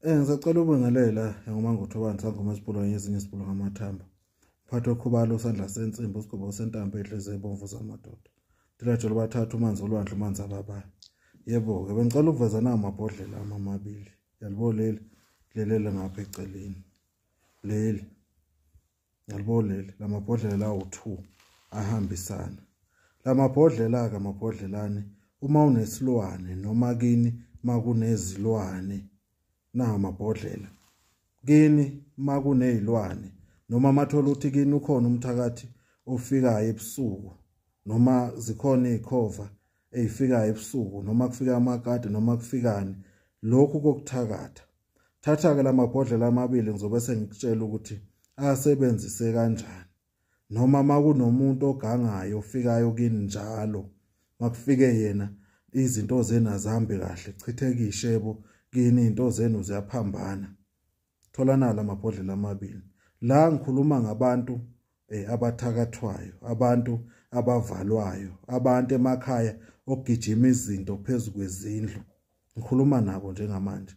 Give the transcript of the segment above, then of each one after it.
Ngisacela ubingelela ngoMangothobani sangoma isipulwa ngezinye isipulwa ngamathamba. Phathwe khubalo sandla sensimbi usigqubo sentambo ehleze ebomvu zamadoda. Dilajolo bathathu umanzi olwandle umanzi ababayo. Yebo-ke bengicela ukuveza na amabhodlela amabili. Yalibo leli ngapha eceleni. Leli. Yalibo leli lamabhodlela lawo 2 ahambisana. Lamabhodlela ke amabhodlelane uma unesilwane noma kini makunezilwane na amabhodlela. Kini makunezilwane noma mathola uthi kini ukhona umthakathi ofikayo ebusuku noma zikhona izikhova ezifikayo ebusuku noma kufika amakade noma kufikani lokhu kokuthakatha. Thatha ke lamabhodlela amabili ngizobe sengikutshela ukuthi asebenzise kanjani. Noma makunomuntu ogangayo ofikayo kini njalo makufike yena izinto zenu azihambi kahle chitheke ishebo kini izinto zenu ziyaphambana. Thola nala amabhodlela amabili. La ngikhuluma ngabantu abathakathwayo, abantu abavalwayo, abantu emakhaya okugijima izinto phezulu kwezindlu. Ngikhuluma nabo njengamanje.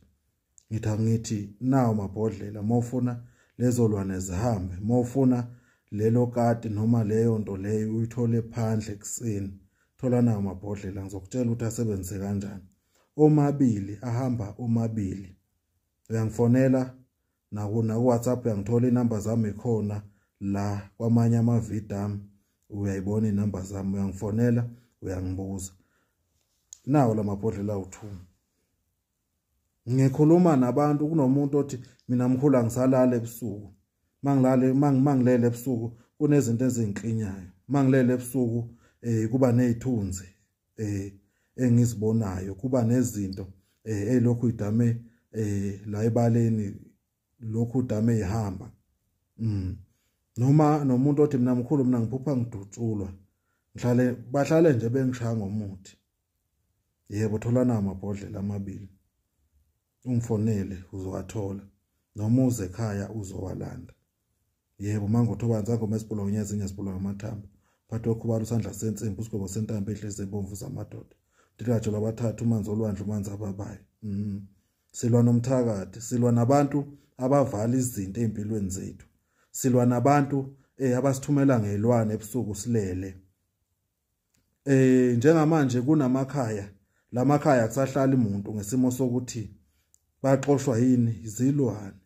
Ngithi nawo amabhodlela mawufuna lezo lwane zihambe, mawufuna lelo kati noma leyo nto leyo uyithole phandle ekseni. Thola nawo amabhodlela ngizokutshela ukuthi asebenze kanjani. Omabili ahamba omabili. Uyangifonela na WhatsApp uyangithola inamba zami ikhona la kwamanye amavideo ami uyayibona inamba zami uyangifonela uyangibuza. Nawo lamabhodlela awu2. Ngikhuluma nabantu kunomuntu othi mina mkhulu ngisalala ebusuku. Mangilele ebusuku kunezinto ezinklinyayo. Mangilele ebusuku kuba nezithunzi engizibonayo, kuba nezinto elokhu idame la ebaleni lokhu dame ihamba. Noma nomuntu othi mina mkhulu mina ngiphupha ngidutshulwa. Bahlale nje bengishaya ngomuthi. Yebo thola na amabhodlela amabili. Ungifonele uzowathola. Noma uze ekhaya uzowalanda. Yebo Mangothobani sangoma isipulwa ngezinye isipulwa ngamathamba. Phathwe khubalo sandla sensimbi usigqubo sentambo ehleze ebomvu zamadoda. Dilajolo bathathu umanzi olwandle umanzi ababayo. Silwa nomthakathi, silwa nabantu abavala izinto empilweni zethu. Silwa nabantu abasithumela ngelwane ebusuku silele. Njengamanje kunamakhaya, lamakhaya akusahlali umuntu ngesimo sokuthi baxoshwa yini izilwane.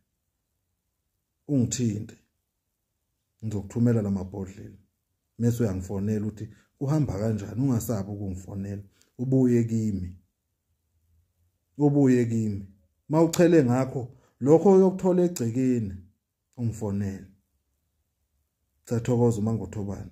Ungithinte. Ngizokuthumela lamabhodlela. Mase uyangifonela uthi uhamba kanjani, ungasabi ukungifonela. Ubuye kimi. Ubuye kimi. Mawuchele ngakho lokho uyokuthola egcekeni ungifonele. Sathokoza uMangothobani.